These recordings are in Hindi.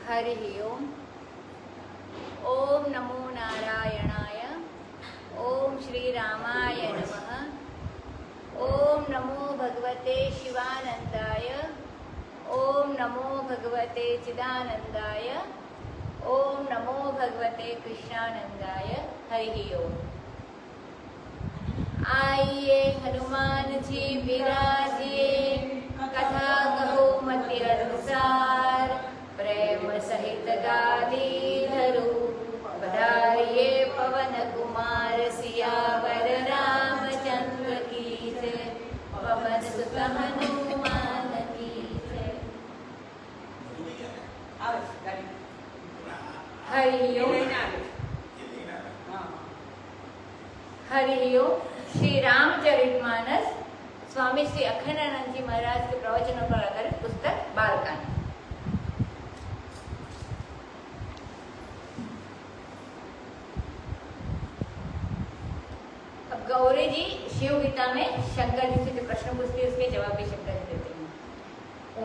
हरिः ओम्। ओम नमो नारायणाय। ओम श्रीरामाय नमः। ओम नमो भगवते शिवानंदाय। ओम नमो भगवते चिदानंदाय। ओम नमो भगवते कृष्णानंदाय। हरिः ओम। आइए हनुमान जी विराजिए, कथा कहो मति अनुसार, प्रेम सहित गादी धरू, पधारिए पवन कुमार सियावर रामचंद्र की जय। पवन सुत हनुमान की जय। हरि ओम। हरि ओम। श्री रामचरितमानस स्वामी श्री अखंडानंद जी महाराज के प्रवचनों पर आधारित पुस्तक बालकांड। अब गौरी जी शिव गीता में शंकर जी से जो प्रश्न पूछती है उसके जवाब भी शंकर जी देते हैं।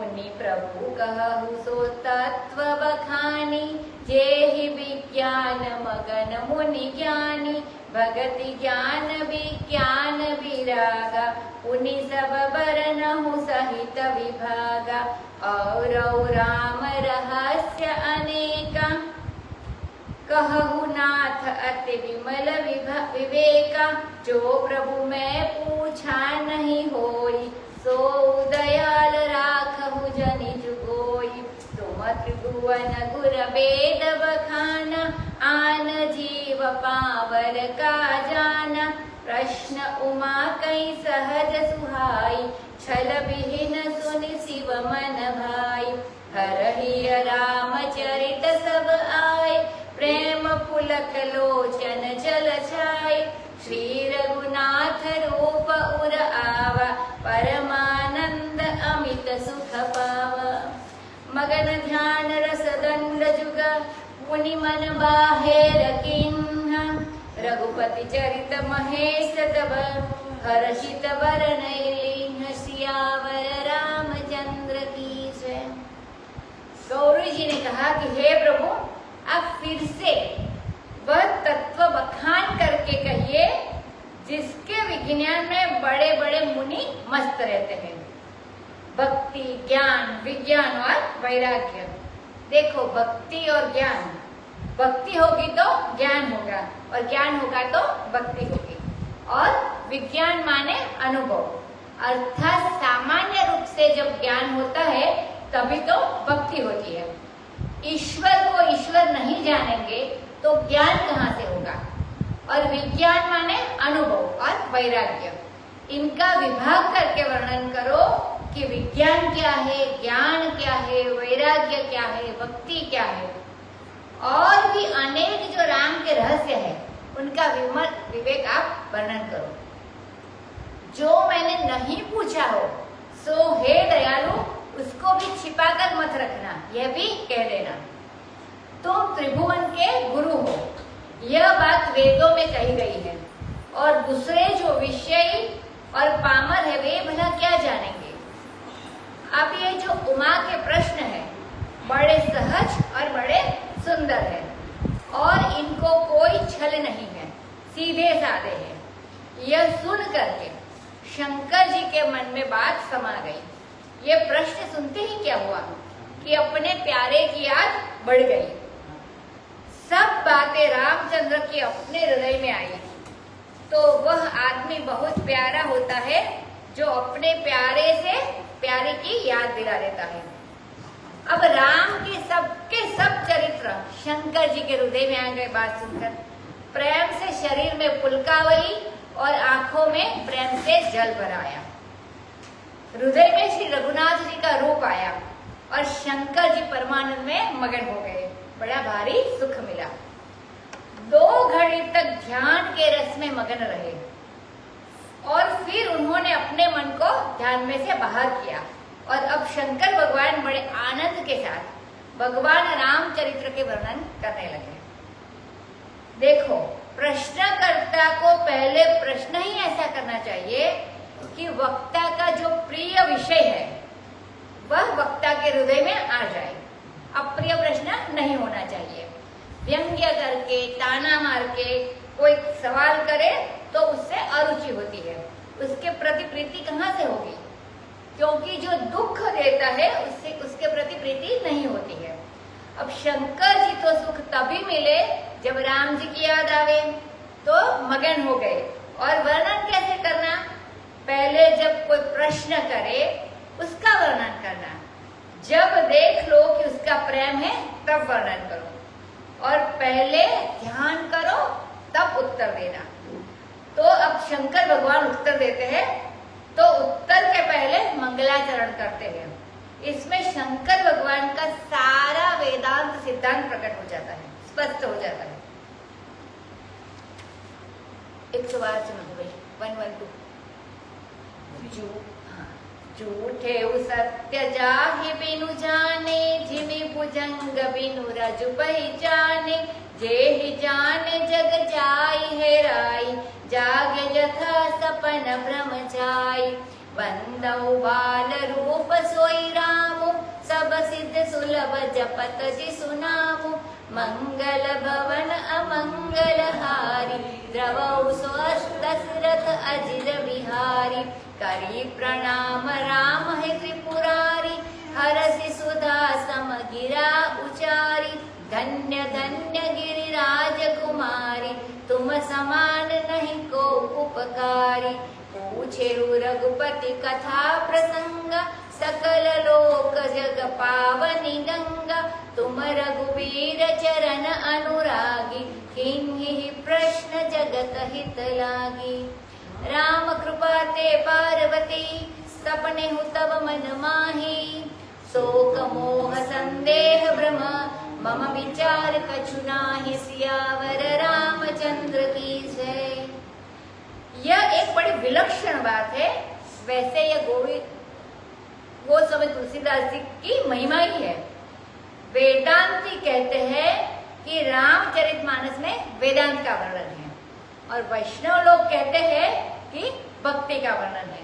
उन्हीं प्रभु कहु सो तत्व बखानी, जेहि विज्ञान मगन मुनि ज्ञानी, भगति ज्ञान विज्ञान विरागा, उनि सब बरनहु सहित विभागा, और राम रहस्य अनेका, कहु नाथ अति विमल विवेका, जो प्रभु मैं पूछा नहीं होई, सो दयाल राखहु जनि जुगोई, तुम त्रिभुवन गुर वेद बखाना, आन जीव पावर का जाना, प्रश्न उमा कई सहज सुहाई, छल विहीन सुनि शिव मन भाई, हरहि रामचरित सब आए, प्रेम पुलक लोचन जल छाय, श्री रघुनाथ रूप उर आवा, परमानंद अमित सुख पावा, मगन ध्यान रस दंड जुग, मुनि मन बाहेर किन्हा, रघुपति चरित महेश तब, हर्षित वरन लीन्ह, सियावर रामचंद्र की जय। गौरी जी ने कहा कि हे प्रभु, अब फिर से वह तत्व बखान करके कहिए जिसके विज्ञान में बड़े बड़े मुनि मस्त रहते हैं। भक्ति, ज्ञान, विज्ञान और वैराग्य। देखो, भक्ति और ज्ञान, भक्ति होगी तो ज्ञान होगा, और ज्ञान होगा तो भक्ति होगी, और विज्ञान माने अनुभव, अर्थात सामान्य रूप से जब ज्ञान होता है तभी तो भक्ति होती है। ईश्वर को ईश्वर नहीं जानेंगे तो ज्ञान कहाँ से होगा। और विज्ञान माने अनुभव और वैराग्य, इनका विभाग करके वर्णन करो कि विज्ञान क्या है, ज्ञान क्या है, वैराग्य क्या है, भक्ति क्या है, और भी अनेक जो राम के रहस्य है उनका विवेक आप वर्णन करो। जो मैंने नहीं पूछा हो सो हे दयालु उसको भी छिपाकर मत रखना, यह भी कह देना। तुम त्रिभुवन के गुरु हो, यह बात वेदों में कही गई है, और दूसरे जो विषयी और पामर है वे भला क्या जानेंगे। अब ये जो उमा के प्रश्न है बड़े सहज और बड़े सुंदर है, और इनको कोई छल नहीं है, सीधे साधे हैं। यह सुन करके शंकर जी के मन में बात समा गई। ये प्रश्न सुनते ही क्या हुआ कि अपने प्यारे की याद बढ़ गई। सब बातें रामचंद्र के अपने हृदय में आई। तो वह आदमी बहुत प्यारा होता है जो अपने प्यारे से प्यारे की याद दिला देता है। अब राम के सब चरित्र शंकर जी के हृदय में आ गए। बात सुनकर प्रेम से शरीर में पुलकावली और आंखों में प्रेम से जल भर आया। हृदय में श्री रघुनाथ जी का रूप आया और शंकर जी परमानंद में मगन हो गए। बड़ा भारी सुख मिला। 2 घड़ी तक ध्यान के रस में मगन रहे, और फिर उन्होंने अपने मन को ध्यान में से बाहर किया, और अब शंकर भगवान बड़े आनंद के साथ भगवान रामचरित्र के वर्णन करने लगे। देखो, प्रश्नकर्ता को पहले प्रश्न ही ऐसा करना चाहिए कि वक्ता का जो प्रिय विषय है वह वक्ता के हृदय में आ जाए। अप्रिय प्रश्न नहीं होना चाहिए। व्यंग्य करके, ताना मार के कोई सवाल करे तो उससे अरुचि होती है, उसके प्रति प्रीति कहाँ से होगी? क्योंकि जो दुख देता है उसके प्रति प्रीति नहीं होती है। अब शंकर जी तो सुख तभी मिले जब राम जी की याद आवे, तो मगन हो गए। और वर्णन कैसे करना? पहले जब कोई प्रश्न करे उसका वर्णन करना, जब देख लो कि उसका प्रेम है तब वर्णन करो, और पहले ध्यान करो तब उत्तर देना। तो अब शंकर भगवान उत्तर देते हैं, तो उत्तर के पहले मंगलाचरण करते हैं। इसमें शंकर भगवान का सारा वेदांत सिद्धांत प्रकट हो जाता है, स्पष्ट हो जाता है। 112 सुनो भाई, 112। झूठे सत्य जाहि बिनु जाने, जिमि भुजंग बिनु रजु पहचाने, जेहि जाने जग जाई हेराई, जागे यथा सपन भ्रम जाई। वंदौ बाल रूप सोई रामु, सब सिद्ध सुलभ जपत जिसु नामु। मंगल भवन अमंगल हारी, द्रवौ दशरथ अजिर बिहारी। करी प्रणाम राम है त्रिपुरारी, हरसि सुधा समगिरा उचारी। धन्य धन्य गिरिराज कुमारी, तुम समान नहीं को उपकारी। पूछे रघुपति कथा प्रसंग, सकल लोक जग पावनी गंगा। तुम रघुवीर चरण अनुरागी, किन्हीं प्रश्न जगत हित लागी। राम कृपा ते पार्वती, सपने हु तब मन माही। शोक मोह संदेह भ्रम, मम विचार कछु नाहि। सियावर रामचंद्र की जय। यह एक बड़ी विलक्षण बात है। वैसे यह गोस्वामी तुलसीदास जी की महिमा ही है। वेदांती कहते हैं कि रामचरितमानस में वेदांत का वर्णन है, और वैष्णव लोग कहते हैं कि भक्ति का वर्णन है,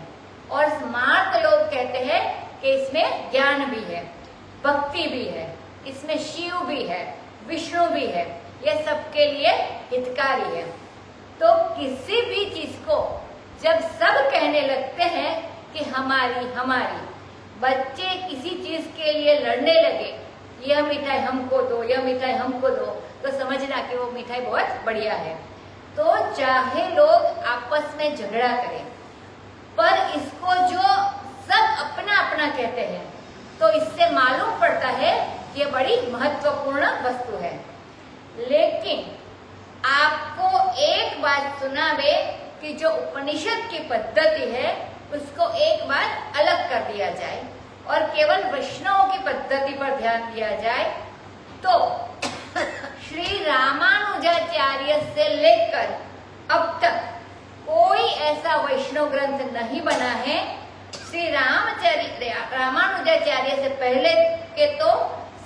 और स्मार्त लोग कहते हैं कि इसमें ज्ञान भी है, भक्ति भी है, इसमें शिव भी है, विष्णु भी है। यह सबके लिए हितकारी है। तो किसी भी चीज को जब सब कहने लगते हैं कि हमारी हमारी, बच्चे किसी चीज के लिए लड़ने लगे, यह मिठाई हमको दो, यह मिठाई हमको दो, तो समझना कि वो मिठाई बहुत बढ़िया है। तो चाहे लोग आपस में झगड़ा करें, पर इसको जो सब अपना अपना कहते हैं, तो इससे मालूम पड़ता है कि यह बड़ी महत्वपूर्ण वस्तु है। लेकिन आपको एक बात सुनावे कि जो उपनिषद की पद्धति है उसको एक बार अलग कर दिया जाए और केवल वैष्णव की पद्धति पर ध्यान दिया जाए, तो श्री रामानुजाचार्य से लेकर अब तक कोई ऐसा वैष्णव ग्रंथ नहीं बना है। श्री रामानुजाचार्य से पहले के तो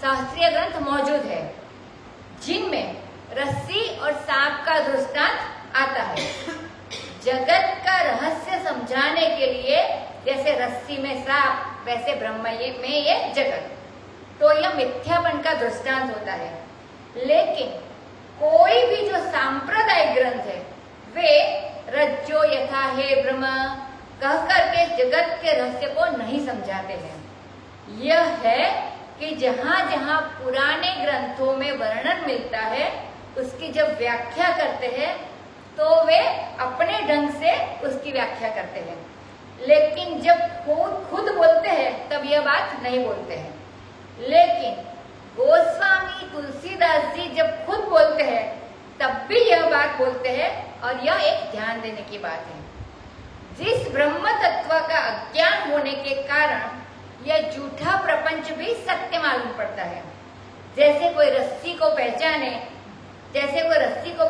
शास्त्रीय ग्रंथ मौजूद है, जिनमें रस्सी और सांप का दृष्टांत आता है। जगत का रहस्य समझाने के लिए जैसे रस्सी में सांप, वैसे ब्रह्म में ये जगत, तो यह मिथ्यापन का दृष्टांत होता है। लेकिन कोई भी जो सांप्रदायिक ग्रंथ है वे रज्जो यथा हे ब्रह्म कह करके जगत के रहस्य को नहीं समझाते हैं। यह है कि जहाँ जहाँ पुराने ग्रंथों में वर्णन मिलता है उसकी जब व्याख्या करते हैं तो वे अपने ढंग से उसकी व्याख्या करते हैं, लेकिन जब खुद बोलते हैं तब यह बात नहीं बोलते हैं। लेकिन गोस्वामी तुलसीदास जी जब खुद बोलते हैं तब भी यह बात बोलते हैं, और यह एक ध्यान देने की बात है। जिस ब्रह्म तत्व का अज्ञान होने के कारण यह झूठा प्रपंच भी सत्य मालूम पड़ता है। जैसे कोई रस्सी को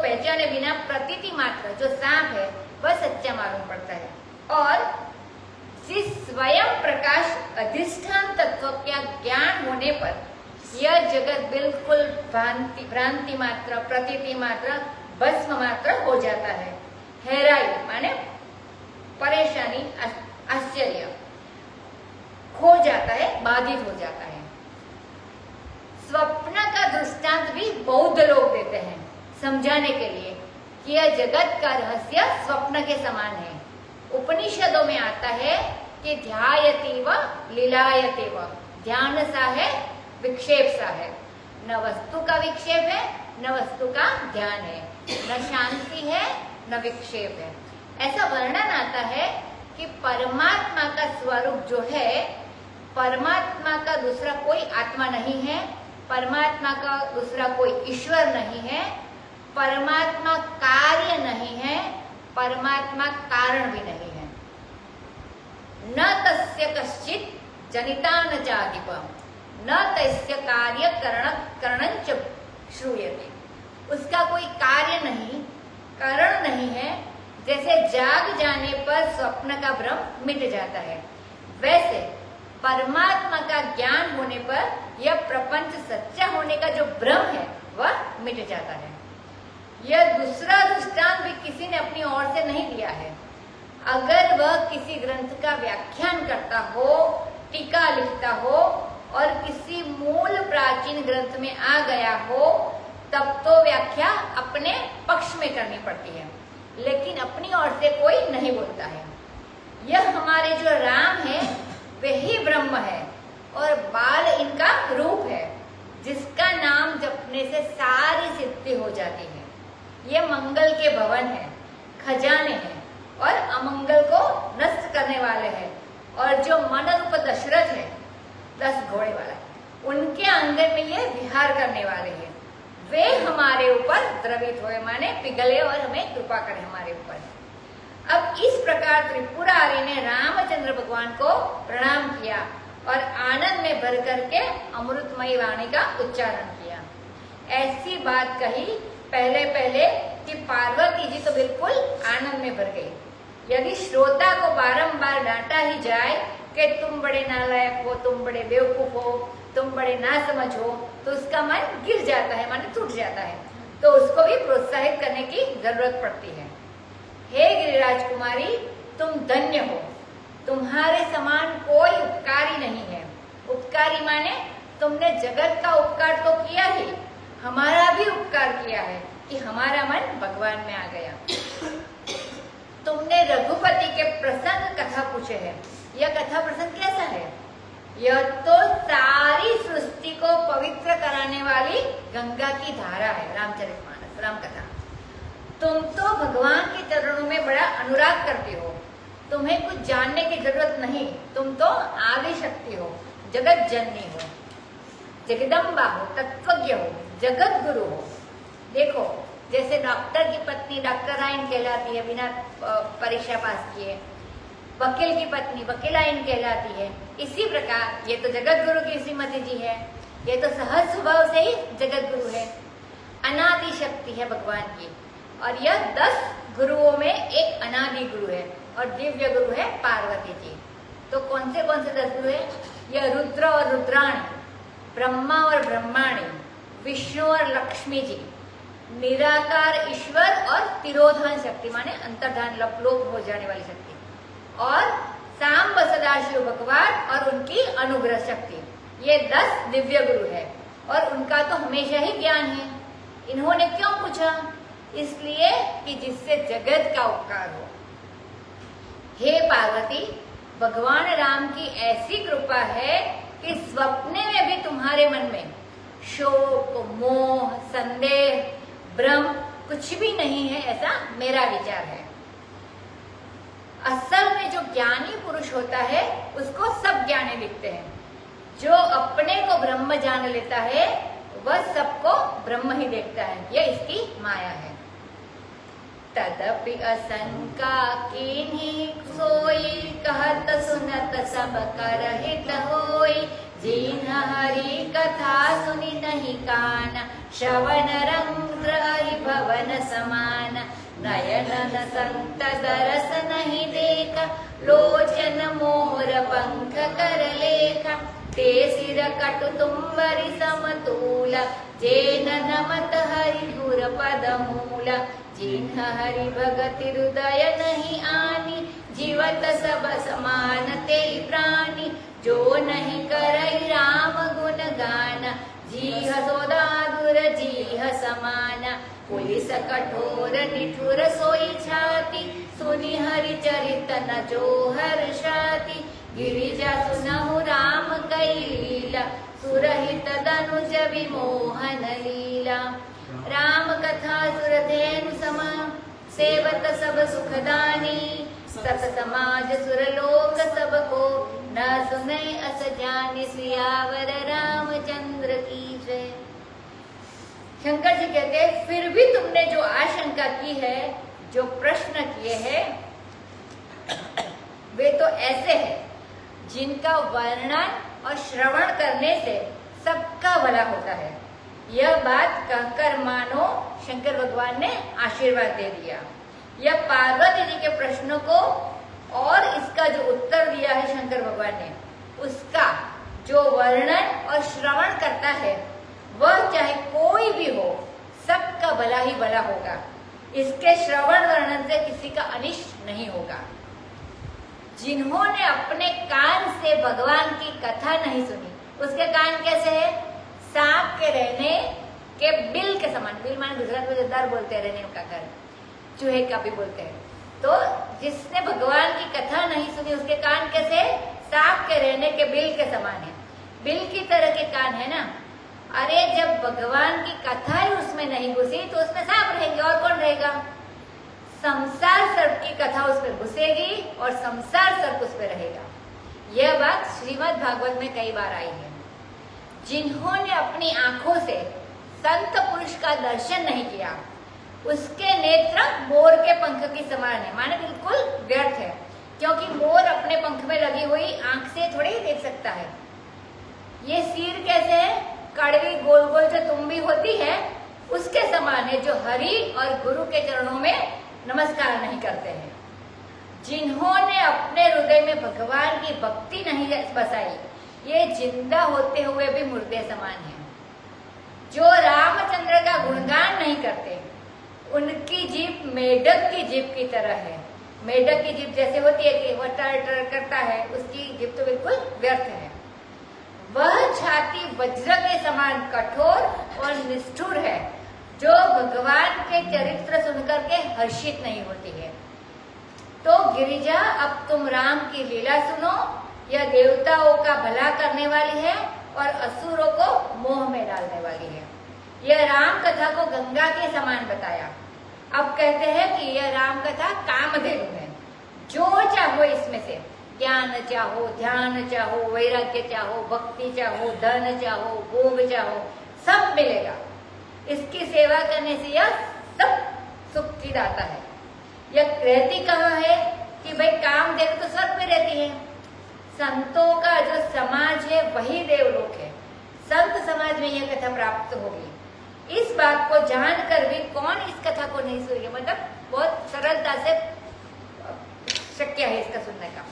पहचाने बिना प्रतीति मात्र जो सांप है वह सच्चा मालूम पड़ता है, और जिस स्वयं प्रकाश अधिष्ठान तत्व का ज्ञान होने पर यह जगत बिल्कुल भ्रांति मात्र, प्रतीति मात्र, भस्म मात्र हो जाता है। हैराई माने परेशानी, आश्चर्य खो जाता है, बाधित हो जाता है। स्वप्न का दृष्टांत भी बौद्ध लोग देते हैं समझाने के लिए कि यह जगत का रहस्य स्वप्न के समान है। उपनिषदों में आता है कि ध्यायति व लीलायते व, ध्यान सा है विक्षेप सा है, न वस्तु का विक्षेप है न वस्तु का ध्यान है, न शांति है न विक्षेप है। ऐसा वर्णन आता है कि परमात्मा का स्वरूप जो है, परमात्मा का दूसरा कोई आत्मा नहीं है, परमात्मा का दूसरा कोई ईश्वर नहीं है, परमात्मा कार्य नहीं है, परमात्मा कारण भी नहीं है। न तस्य कश्चित जनिता न चादिपम न तस्य कार्य करणंच श्रूयते। उसका कोई कार्य नहीं, कारण नहीं है। जैसे जाग जाने पर स्वप्न का भ्रम मिट जाता है, वैसे परमात्मा का ज्ञान होने पर यह प्रपंच सच्चा होने का जो भ्रम है वह मिट जाता है। यह दूसरा दृष्टांत भी किसी ने अपनी ओर से नहीं दिया है। अगर वह किसी ग्रंथ का व्याख्यान करता हो, टीका लिखता हो और किसी मूल प्राचीन ग्रंथ में आ गया हो, तब तो व्याख्या अपने पक्ष में करनी पड़ती है, लेकिन अपनी ओर से कोई नहीं बोलता है। यह हमारे जो राम है वही ब्रह्म है और बाल इनका रूप है, जिसका नाम जपने से सारी सिद्धि हो जाती है। ये मंगल के भवन है, खजाने हैं और अमंगल को नष्ट करने वाले हैं। और जो मन रूप दशरथ है, 10 घोड़े वाला, उनके आंगन में ये विहार करने वाले हैं। वे हमारे ऊपर द्रवित हुए, माने पिघले और हमें कृपा करे हमारे ऊपर। अब इस प्रकार त्रिपुरारी ने रामचंद्र भगवान को प्रणाम किया और आनंद में भर करके अमृतमयी वाणी का उच्चारण किया। ऐसी बात कही पहले पहले कि पार्वती जी तो बिल्कुल आनंद में भर गई। यदि श्रोता को बारंबार डांटा ही जाए कि तुम बड़े नालायक हो, तुम बड़े बेवकूफ हो, तुम बड़े नासमझ हो, तो उसका मन गिर जाता है, माने टूट जाता है। तो उसको भी प्रोत्साहित करने की जरूरत पड़ती है। हे गिरिराज कुमारी, तुम धन्य हो, तुम्हारे समान कोई उपकारी नहीं है। उपकारी माने तुमने जगत का उपकार तो किया ही, हमारा भी उपकार किया है कि हमारा मन भगवान में आ गया। तुमने रघुपति के प्रसंग कथा पूछे हैं। यह कथा प्रसंग कैसा है? यह तो सारी सृष्टि को पवित्र कराने वाली गंगा की धारा है, रामचरितमानस, राम कथा। तुम तो भगवान के चरणों में बड़ा अनुराग करते हो, तुम्हें कुछ जानने की जरूरत नहीं। तुम तो आदि शक्ति हो, जगत जननी हो, जगदम्बा हो, तत्वज्ञ हो, जगत गुरु हो। देखो, जैसे डॉक्टर की पत्नी डॉक्टराइन कहलाती है बिना परीक्षा पास किए, वकील की पत्नी वकीलाइन कहलाती है, इसी प्रकार ये तो जगत गुरु की श्रीमती जी है। ये तो सहज स्वभाव से ही जगत गुरु है, अनादि शक्ति है भगवान की। और यह 10 गुरुओं में एक अनादि गुरु है और दिव्य गुरु है पार्वती जी। तो कौन से 10 गुरु है? यह रुद्र और रुद्राणी, ब्रह्मा और ब्रह्माणी, विष्णु और लक्ष्मी जी, निराकार ईश्वर और तिरोधान शक्ति माने अंतर्धान लोप हो जाने वाली शक्ति, और सांब सदाशिव भगवान और उनकी अनुग्रह शक्ति। ये 10 दिव्य गुरु है और उनका तो हमेशा ही ज्ञान है। इन्होंने क्यों पूछा? इसलिए कि जिससे जगत का उपकार हो। हे पार्वती, भगवान राम की ऐसी कृपा है कि स्वप्ने में भी तुम्हारे मन में शोक, मोह, संदेह, भ्रम कुछ भी नहीं है, ऐसा मेरा विचार है। असल में जो ज्ञानी पुरुष होता है उसको सब ज्ञानी दिखते हैं। जो अपने को ब्रह्म जान लेता है वह सबको ब्रह्म ही देखता है। यह इसकी माया है। तदपि असंका कीन्ही सोई, कहत सुनत सब करहित होई। जिन हरि कथा सुनि नहीं कान, श्रवण रंध्र हरि भवन समान। नयन न संत दरस नहीं देख, लोचन मोर पंख कर लेख। ते सिर कटु तुम्बरि समतूल, जेन नमत हरि गुर पद मूल। जिन्ह हरि भगति हृदय नहीं आनी, जीवत सब समान ते प्राणी। जो नहीं करई राम गुण गान, जीह सोदादुर जीह समाना, पुलिस कठोर निठुर सोई छाती, सुनि हरि चरित न जो हर्षाति, गिरिजा सुनहु राम कई लीला, सुरहित दनुज विमोहन लीला। राम कथा सुरधेनु समा, सेवत सब सुखदानी, सत समाज सुरलोक सबको, न सुने अस जानि, सियावर रामचंद्र की जय। शंकर जी कहते हैं फिर भी तुमने जो आशंका की है, जो प्रश्न किए हैं, वे तो ऐसे हैं जिनका वर्णन और श्रवण करने से सबका भला होता है। यह बात कहकर मानो शंकर भगवान ने आशीर्वाद दे दिया। यह पार्वती जी के प्रश्नों को और इसका जो उत्तर दिया है शंकर भगवान ने, उसका जो वर्णन और श्रवण करता है वह चाहे कोई भी हो, सबका भला ही भला होगा। इसके श्रवण वर्णन से किसी का अनिष्ट नहीं होगा। जिन्होंने अपने कान से भगवान की कथा नहीं सुनी, उसके कान कैसे है? सांप के रहने के बिल के समान। बिल माने गुजरात में जद्दार बोलते हैं, रहने का घर, चूहे का भी बोलते हैं। तो जिसने भगवान की कथा नहीं सुनी उसके कान कैसे? सांप के रहने के बिल के समान है। बिल की तरह के कान है ना। अरे जब भगवान की कथा ही उसमें नहीं घुसी तो उसमें सांप रहेंगे और कौन रहेगा? संसार सर्प की कथा उस पर घुसेगी और संसार सर्प उस पर रहेगा। यह बात श्रीमद् भागवत में कई बार आई है। जिन्होंने अपनी आंखों से संत पुरुष का दर्शन नहीं किया, उसके नेत्र मोर के पंख के समान है, माने बिल्कुल व्यर्थ है। क्योंकि मोर अपने पंख में लगी हुई आंख से थोड़ी ही देख सकता है। ये सिर कैसे है? कड़वी गोल गोल जो तुम्बी होती है उसके समान है, जो हरि और गुरु के चरणों में नमस्कार नहीं करते हैं। जिन्होंने अपने हृदय में भगवान की भक्ति नहीं बसाई, ये जिंदा होते हुए भी मुर्दे समान है। जो रामचंद्र का गुणगान नहीं करते, उनकी जीभ मेढक की जीभ की तरह है। मेढक की जीभ जैसे होती है कि वह टर टर करता है, उसकी जीभ तो बिल्कुल व्यर्थ है। वह छाती वज्र के समान कठोर और निष्ठुर है, जो भगवान के चरित्र सुनकर के हर्षित नहीं होती है। तो गिरिजा, अब तुम राम की लीला सुनो। यह देवताओं का भला करने वाली है और असुरों को मोह में डालने वाली है। यह राम कथा को गंगा के समान बताया। अब कहते हैं कि यह राम कथा कामधेनु है। जो चाहो इसमें से, ज्ञान चाहो, ध्यान चाहो, वैराग्य चाहो, भक्ति चाहो, धन चाहो, भोग चाहो, सब मिलेगा। इसकी सेवा करने से यह सब सुख की दाता है। यह रहती कहाँ है? कि भाई काम देव तो स्वर्ग में रहती है। संतों का जो समाज है वही देवलोक है। संत समाज में यह कथा प्राप्त होगी। इस बात को जानकर भी कौन इस कथा को नहीं सुनेगा? मतलब बहुत सरलता से शक्य है इसका सुनने का।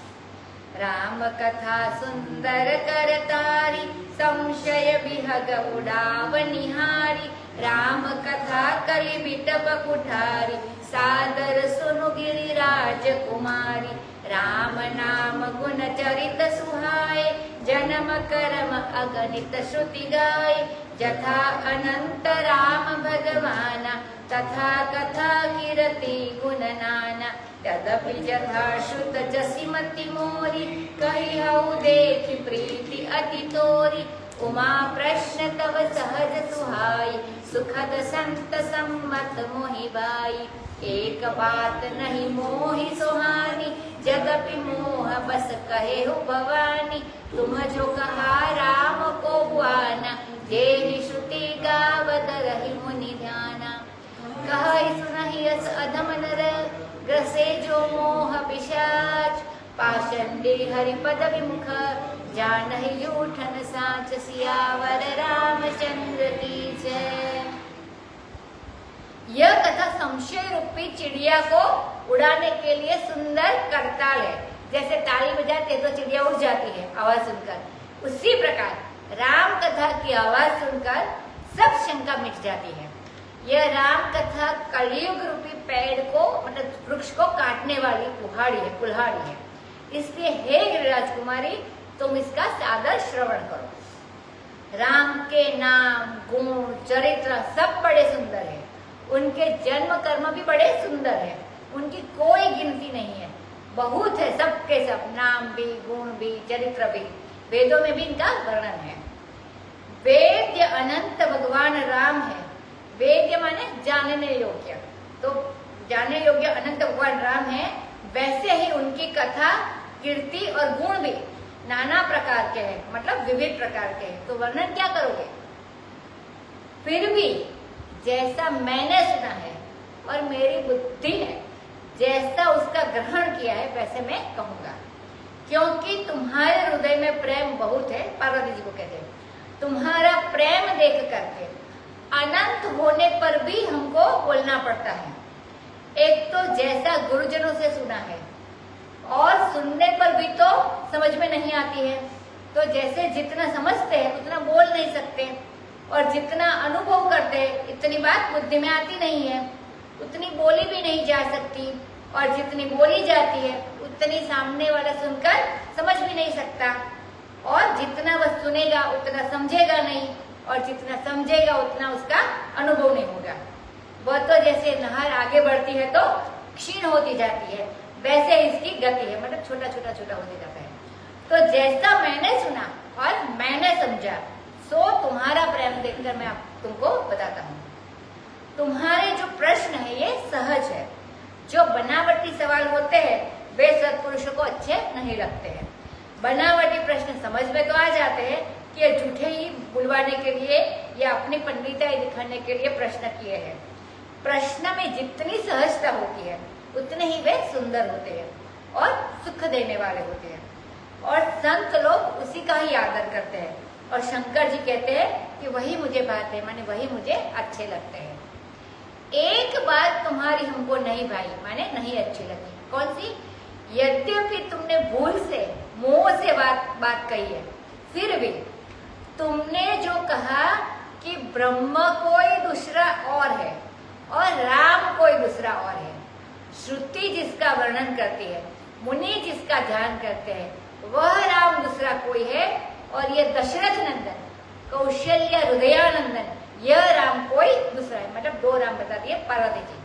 राम कथा सुंदर करतारी, संशय विहग उड़ाव निहारी। राम कथा कलि बिटप कुठारी, सादर सुनु गिरिराज कुमारी। राम नाम गुण चरित सुहाए, जन्म कर्म अगणित श्रुति गाय। जथा अनंत राम भगवाना, तथा कथा कीरति गुण नाना। तदपि जथा श्रुत जसिमति मोरी, कही हऊ देखि प्रीति अति तोरी। उमा प्रश्न तव सहज सुहाई, सुखद संत सम्मत मोहि बाई। एक बात नहीं मोहि सुहानी, जदपि मोह बस कहे हो भवानी। तुम जो कहा राम को बुआना, जेहि श्रुति गावत रही मुनि ध्याना। कहि सुनहि यस अधम नर, ग्रसे जो मोह पिशाच। पाषंडी हरिपद विमुख, जानहि यूठन साच। सियावर रामचंद्र की जय। यह कथा संशय रूपी चिड़िया को उड़ाने के लिए सुंदर करताल है। जैसे ताली बजाते तो चिड़िया उड़ जाती है आवाज सुनकर, उसी प्रकार राम कथा की आवाज सुनकर सब शंका मिट जाती है। यह राम कथा कलयुग रूपी पेड़ को, मतलब वृक्ष को काटने वाली कुल्हाड़ी है। इसलिए हे गिरिराज कुमारी, तुम इसका सादर श्रवण करो। राम के नाम, गुण, चरित्र सब बड़े सुंदर है। उनके जन्म कर्म भी बड़े सुंदर है, उनकी कोई गिनती नहीं है, बहुत है, सबके सब नाम भी, गुण भी, चरित्र भी, वेदों में भी इनका वर्णन है। वेद्य अनंत भगवान राम है। वेद्य माने जानने योग्य, तो जानने योग्य अनंत भगवान राम है। वैसे ही उनकी कथा, कीर्ति और गुण भी नाना प्रकार के हैं, मतलब विविध प्रकार के हैं। तो वर्णन क्या करोगे? फिर भी जैसा मैंने सुना है और मेरी बुद्धि ने जैसा उसका ग्रहण किया है वैसे मैं कहूंगा, क्योंकि तुम्हारे हृदय में प्रेम बहुत है। पार्वती जी को कहते हैं तुम्हारा प्रेम देख करके अनंत होने पर भी हमको बोलना पड़ता है। एक तो जैसा गुरुजनों से सुना है और सुनने पर भी तो समझ में नहीं आती है, तो जैसे जितना समझते हैं उतना बोल नहीं सकते, और जितना अनुभव करते हैं इतनी बात बुद्धि में आती नहीं है, उतनी बोली भी नहीं जा सकती, और जितनी बोली जाती है उतनी सामने वाला सुनकर समझ भी नहीं सकता, और जितना वह सुनेगा उतना समझेगा नहीं, और जितना समझेगा उतना उसका अनुभव नहीं होगा। वह तो जैसे नहर आगे बढ़ती है तो क्षीण होती जाती है, वैसे इसकी गति है, मतलब छोटा छोटा छोटा होते जाता है। तो जैसा मैंने सुना और मैंने समझा, सो तुम्हारा प्रेम देखकर मैं तुमको बताता हूँ। तुम्हारे जो प्रश्न है ये सहज है। जो बनावटी सवाल होते हैं वे सत्पुरुषों को अच्छे नहीं लगते हैं। बनावटी प्रश्न समझ में तो आ जाते हैं कि ये झूठे ही बुलवाने के लिए या अपनी पंडिताई दिखाने के लिए प्रश्न किए हैं। प्रश्न में जितनी सहजता होती है उतने ही वे सुंदर होते हैं और सुख देने वाले होते हैं, और संत लोग उसी का ही आदर करते हैं। और शंकर जी कहते हैं कि वही मुझे बात है, माने वही मुझे अच्छे लगते हैं। एक बात तुम्हारी हमको नहीं भाई, माने नहीं अच्छी लगी। कौन सी? यद्यपि तुमने भूल से, मोह से बात कही है, फिर भी तुमने जो कहा कि ब्रह्म कोई दूसरा और है और राम कोई दूसरा और है, श्रुति जिसका वर्णन करती है, मुनि जिसका ध्यान करते हैं, वह राम दूसरा कोई है, और ये दशरथ नंदन, कौशल्य हृदयानंदन, यह राम कोई दूसरा है। मतलब दो राम बता दिए पार्वती जी।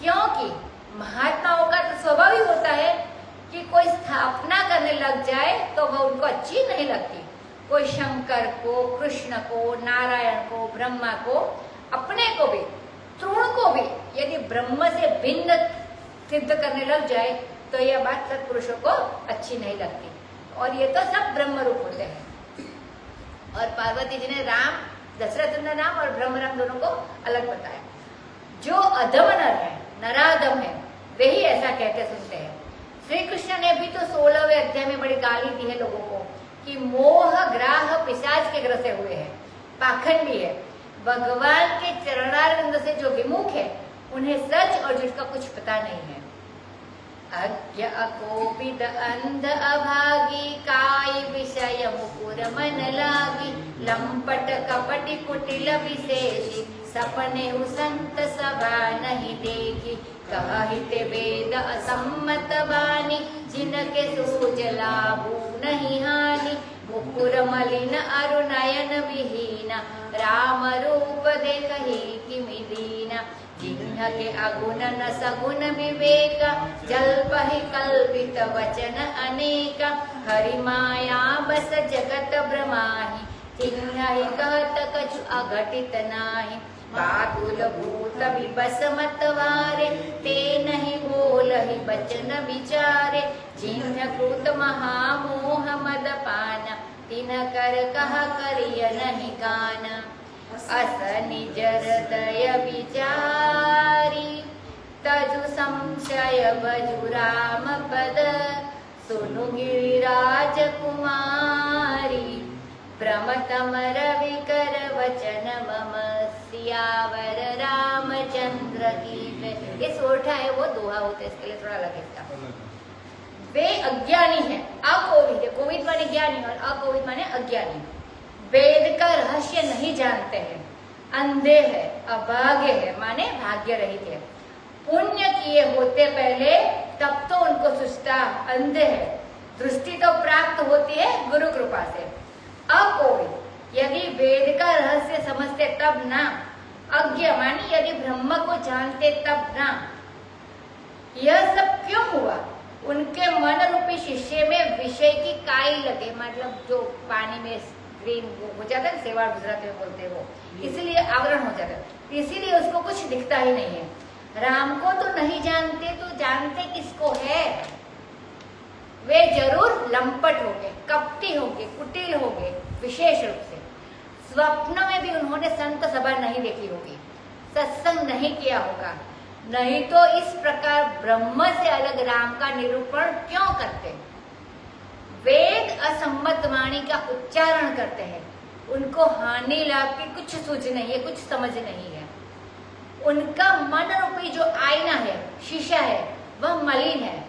क्योंकि महात्माओं का तो स्वभाव ही होता है कि कोई स्थापना करने लग जाए तो वह उनको अच्छी नहीं लगती। कोई शंकर को, कृष्ण को, नारायण को, ब्रह्मा को, अपने को भी, तृण को भी यदि ब्रह्म से भिन्न सिद्ध करने लग जाए तो यह बात सत्पुरुषों को अच्छी नहीं लगती। और ये तो सब ब्रह्म रूप होते हैं। और पार्वती जी ने राम, दशरथ नंदन राम और ब्रह्म राम दोनों को अलग बताया। जो अधम नर है, नराधम है, वे ही ऐसा कहते सुनते हैं। श्री कृष्ण ने भी तो 16वें अध्याय में बड़ी गाली दी है लोगों को कि मोह ग्राह पिशाच के ग्रसे हुए हैं, पाखंडी है। भगवान के चरणारविंद से जो विमुख है उन्हें सच और झूठ का कुछ पता नहीं है। अज्ञ अकोपित अंध अभागी, काय विषय मुकुर मन लागी, लंपट कपटि कुटिल विशेषी, सपने संत सभा नहीं देखी, कहिते वेद असम्मत वाणी, जिनके सूझ लाभू नहीं हानि, मुकुर मलिन अरु नयन विहीना, राम रूप देखहि किमि दीना, जिन्ह के अगुण न सगुण विवेक, जल्पहि कल्पित वचन अनेक, हरि माया बस जगत भ्रमाहि, तिन्हि कहत कछु अघटित नाहि, बातुल भूत विबस मत वारे, ते नहीं बोलहि बचन विचारे, जिन्ह कृत महामोह मद पान, तिन्ह कर कहा करिय नहीं कान, अस निज हृदय विचारी, तजु संशय भजु राम पद, सुनु गिरिराज कुमारी, प्रमतम रवि कर वचन मम, सियावर रामचंद्र की जय। ये सोरठा है, वो दोहा होता है, इसके लिए थोड़ा अलग है। वे अज्ञानी है, अकोविद, कोविद माने ज्ञानी और अकोविद माने अज्ञानी, वेद का रहस्य नहीं जानते हैं, अंधे है, अभागे है माने भाग्य रहित है, पुण्य किए होते पहले तब तो उनको सुस्ता, अंधे है, दृष्टि तो प्राप्त होती है गुरु कृपा से। अकोविद यदि वेद का रहस्य समझते तब ना, अज्ञ मानी यदि ब्रह्म को जानते तब ना। यह सब क्यों हुआ? उनके मन रूपी शिष्य में विषय की काई लगे, मतलब जो पानी में ग्रीन हो जाता है, सेवा गुजराती में बोलते हैं वो, इसीलिए आवरण हो जाता है, इसीलिए उसको कुछ दिखता ही नहीं है। राम को तो नहीं जानते तो जानते किसको है? वे जरूर लंपट होंगे, कपटी होंगे, कुटिल होंगे। विशेष रूप से स्वप्न में भी उन्होंने संत सभा नहीं देखी होगी, सत्संग नहीं किया होगा, नहीं तो इस प्रकार ब्रह्म से अलग राम का निरूपण क्यों करते? वेद असम्मत वाणी का उच्चारण करते हैं, उनको हानि लाभ की कुछ सूझ नहीं है, कुछ समझ नहीं है। उनका मन रूपी जो आईना है, शीशा है, वह मलिन है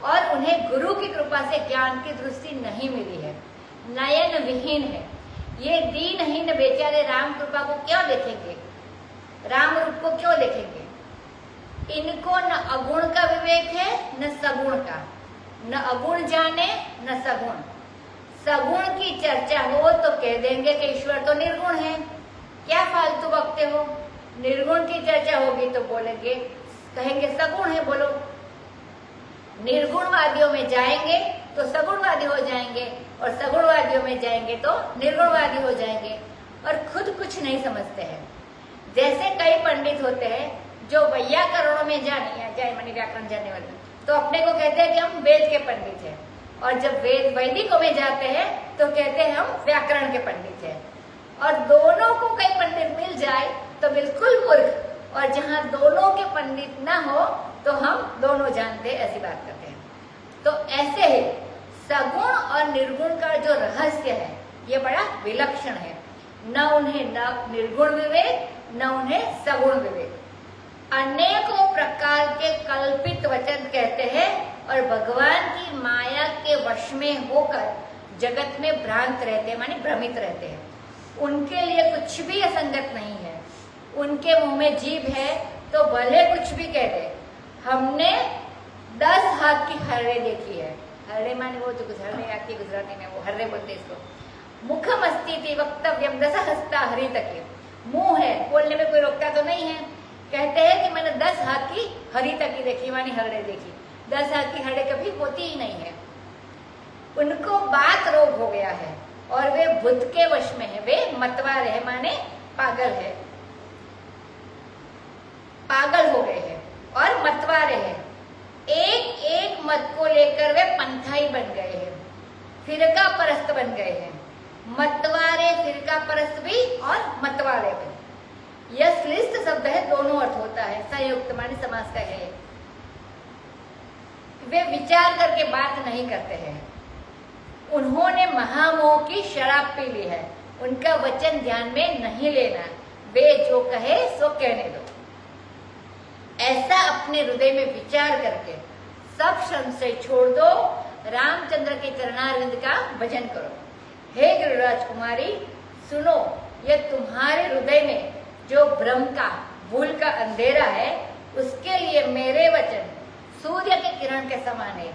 और उन्हें गुरु की कृपा से ज्ञान की दृष्टि नहीं मिली है, नयन विहीन है। ये दीनहीन बेचारे राम कृपा को क्यों देखेंगे, राम रूप को क्यों देखेंगे? इनको न अगुण का विवेक है न सगुण का, न अगुण जाने न सगुण। सगुण की चर्चा हो तो कह देंगे कि ईश्वर तो निर्गुण है, क्या फालतू बकते हो। निर्गुण की चर्चा होगी तो बोलेंगे, कहेंगे सगुण है, बोलो। निर्गुणवादियों में जाएंगे तो सगुणवादी हो जाएंगे और सगुणवादियों में जाएंगे तो निर्गुणवादी हो जाएंगे और खुद कुछ नहीं समझते हैं। जैसे कई पंडित होते हैं जो वैयाकरणों में जाए मानी व्याकरण जानने वाले, तो अपने को कहते हैं कि हम वेद के पंडित हैं, और जब वैदिकों में जाते हैं तो कहते हैं हम व्याकरण के पंडित हैं। और दोनों को कई पंडित मिल जाए तो बिल्कुल मूर्ख, और जहाँ दोनों के पंडित ना हो तो हम दोनों जानते हैं, ऐसी बात करते हैं। तो ऐसे ही सगुण और निर्गुण का जो रहस्य है ये बड़ा विलक्षण है। न उन्हें न निर्गुण विवेक न उन्हें सगुण विवेक। अनेकों प्रकार के कल्पित वचन कहते हैं और भगवान की माया के वश में होकर जगत में भ्रांत रहते हैं, मानी भ्रमित रहते हैं। उनके लिए कुछ भी असंगत नहीं है। उनके मुंह में जीभ है तो भले कुछ भी कह दे। हमने 10 हाथ की हर्रे देखी है। हर्रे माने वो जो हर्रे आती गुजराती में, वो हर्रे बोलते इसको। मुखमस्ती वक्तव्यम दस हस्ता हरि तक, मुंह है, बोलने में कोई रोकता तो नहीं है। कहते हैं कि मैंने 10 हाथ की हरि तक की देखी, मानी हरड़े देखी। 10 हाथ की हरड़े कभी होती ही नहीं है। उनको बात रोग हो गया है और वे बुद्ध के वश में है। वे मतवार है, माने पागल है, पागल हो गए हैं और मतवारे हैं। एक एक मत को लेकर वे पंथाई बन गए हैं, फिरका परस्त बन गए हैं। मतवारे, फिरका परस्त भी और मतवारे भी। यह श्लिष्ट शब्द है, दोनों अर्थ होता है, संयुक्त माने समास का है। वे विचार करके बात नहीं करते हैं। उन्होंने महामोह की शराब पी ली है। उनका वचन ध्यान में नहीं लेना, वे जो कहे सो कहने दो। ऐसा अपने हृदय में विचार करके सब संशय छोड़ दो, रामचंद्र के चरणारविंद का भजन करो। हे गिरिराज कुमारी, सुनो, यह तुम्हारे हृदय में जो भ्रम का, भूल का अंधेरा है, उसके लिए मेरे वचन सूर्य के किरण के समान है।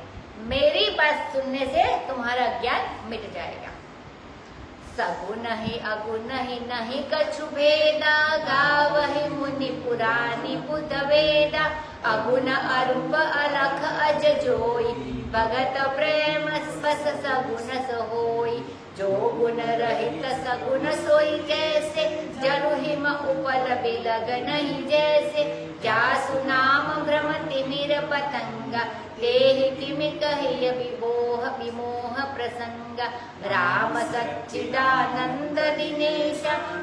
मेरी बात सुनने से तुम्हारा ज्ञान मिट जाएगा। सगुन ही अगुन ही नहीं कछु भेदा, गावहि मुनि पुरानी बुध वेदा। अगुन अरूप अलख अज जोई, भगत प्रेम बस सगुन सोई। जो गुण रहित सगुन सोई जैसे, जनु हिम उपल बिलग नहीं जैसे। जासु नाम भ्रम तिमिर पतंगा, देह किमि कहिय विमोह विमोह प्रसंग। राम सच्चिदानंद दिनेश,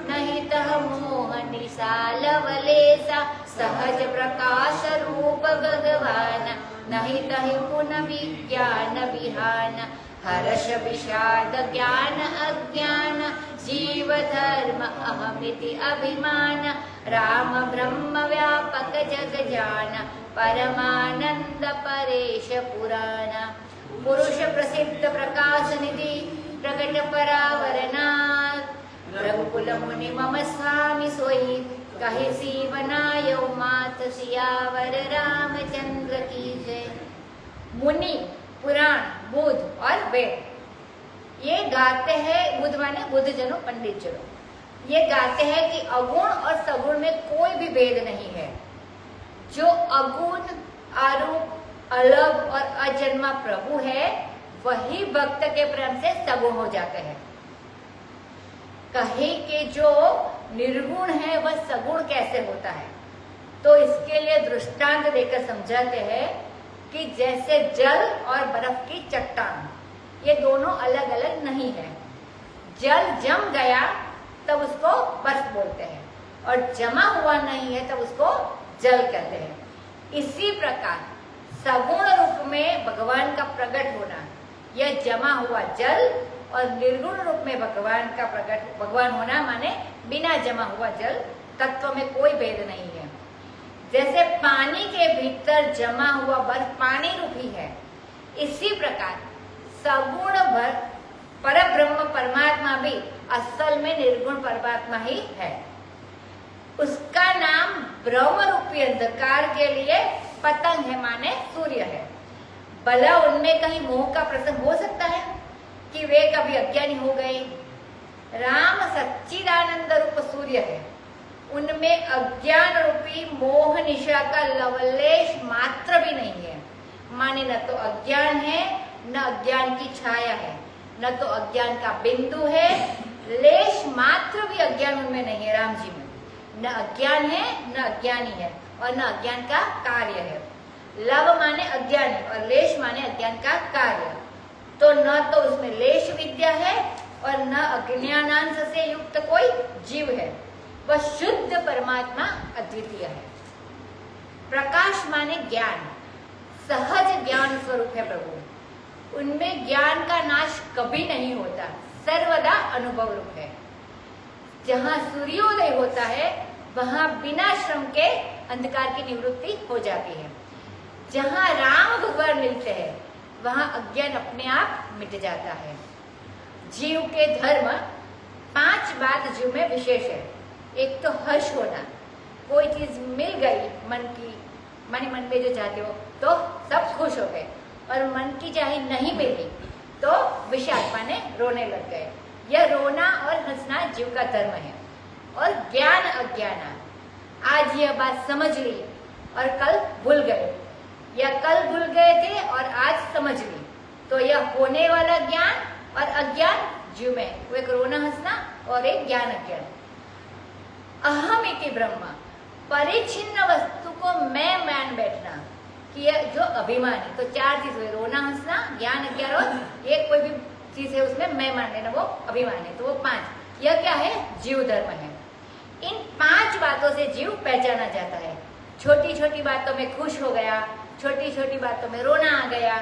नहीं तह मोह निशाल वलेसा। सहज प्रकाश रूप भगवान, नहीं तहि पुन विज्ञान विहान। हर्ष विषाद ज्ञान अज्ञान, जीव धर्म अहमिति अभिमान। राम ब्रह्म व्यापक जग जान, परमानंद परेश पुराण। पुरुष प्रसिद्ध प्रकाश निधि, प्रकट परावरनाथ। रघुकुल मुनि मम स्वामी सोई, कहि सीवनाय मात सियावर रामचंद्र की जय। मुनि, पुराण, बुध और वेद, ये गाते हैं, बुद्ध माने बुद्ध जनों, पंडित जनों, ये गाते हैं कि अगुण और सगुण में कोई भी भेद नहीं है। जो अगुण, अरूप, अलग और अजन्मा प्रभु है वही भक्त के प्रेम से सगुण हो जाते हैं। कहे कि जो निर्गुण है वह सगुण कैसे होता है, तो इसके लिए दृष्टांत देकर समझाते हैं कि जैसे जल और बर्फ की चट्टान, ये दोनों अलग अलग नहीं है। जल जम गया तब उसको बर्फ बोलते हैं, और जमा हुआ नहीं है तब उसको जल कहते हैं। इसी प्रकार सगुण रूप में भगवान का प्रकट होना, यह जमा हुआ जल, और निर्गुण रूप में भगवान होना माने बिना जमा हुआ जल। तत्व में कोई भेद नहीं है। जैसे पानी के भीतर जमा हुआ बर्फ पानी रूप ही है, इसी प्रकार सगुण परब्रह्म परमात्मा भी असल में निर्गुण परमात्मा ही है। उसका नाम ब्रह्म रूपी अंधकार के लिए पतंग है माने सूर्य है। भला उनमें कहीं मोह का प्रसंग हो सकता है कि वे कभी अज्ञानी हो गए? राम सच्चिदानंद रूप सूर्य है, उनमें अज्ञान रूपी मोह निशा का लवलेश मात्र भी नहीं है। माने न तो अज्ञान है, न अज्ञान की छाया है, न तो अज्ञान का बिंदु है, लेश मात्र भी अज्ञान उनमें नहीं है। राम जी में न अज्ञान है, न अज्ञानी है, और न अज्ञान का कार्य है। लव माने अज्ञानी और लेश माने अज्ञान का कार्य। तो न तो उसमें लेश विद्या है और न अज्ञानांश से युक्त कोई जीव है। वह शुद्ध परमात्मा अद्वितीय है। प्रकाश माने ज्ञान, सहज ज्ञान स्वरूप है प्रभु। उनमें ज्ञान का नाश कभी नहीं होता, सर्वदा अनुभव रूप है। जहाँ सूर्योदय होता है वहाँ बिना श्रम के अंधकार की निवृत्ति हो जाती है। जहाँ राम भगवान मिलते हैं वहाँ अज्ञान अपने आप मिट जाता है। जीव के धर्म 5 बात जीव में विशेष है। एक तो हर्ष होना, कोई चीज मिल गई मन की, माने मन में जो चाहते हो तो सब खुश हो गए, और मन की चाहे नहीं मिली तो विषाद माने रोने लग गए। यह रोना और हंसना जीव का धर्म है। और ज्ञान अज्ञाना, आज यह बात समझ ली और कल भूल गए, या कल भूल गए थे और आज समझ ली, तो यह होने वाला ज्ञान और अज्ञान जीव में, वो एक रोना हंसना और एक ज्ञान अज्ञान। अहम इति ब्रह्म, परिच्छिन्न वस्तु को मैं मान बैठना, कि यह जो अभिमानी, तो 4 चीज हुए, रोना हंसना, ज्ञान अज्ञान, और एक कोई भी चीज है उसमें मैं मान लेना, वो अभिमान है। तो वो 5, यह क्या है? जीव धर्म है। इन 5 बातों से जीव पहचाना जाता है। छोटी छोटी बातों में खुश हो गया, छोटी छोटी बातों में रोना आ गया,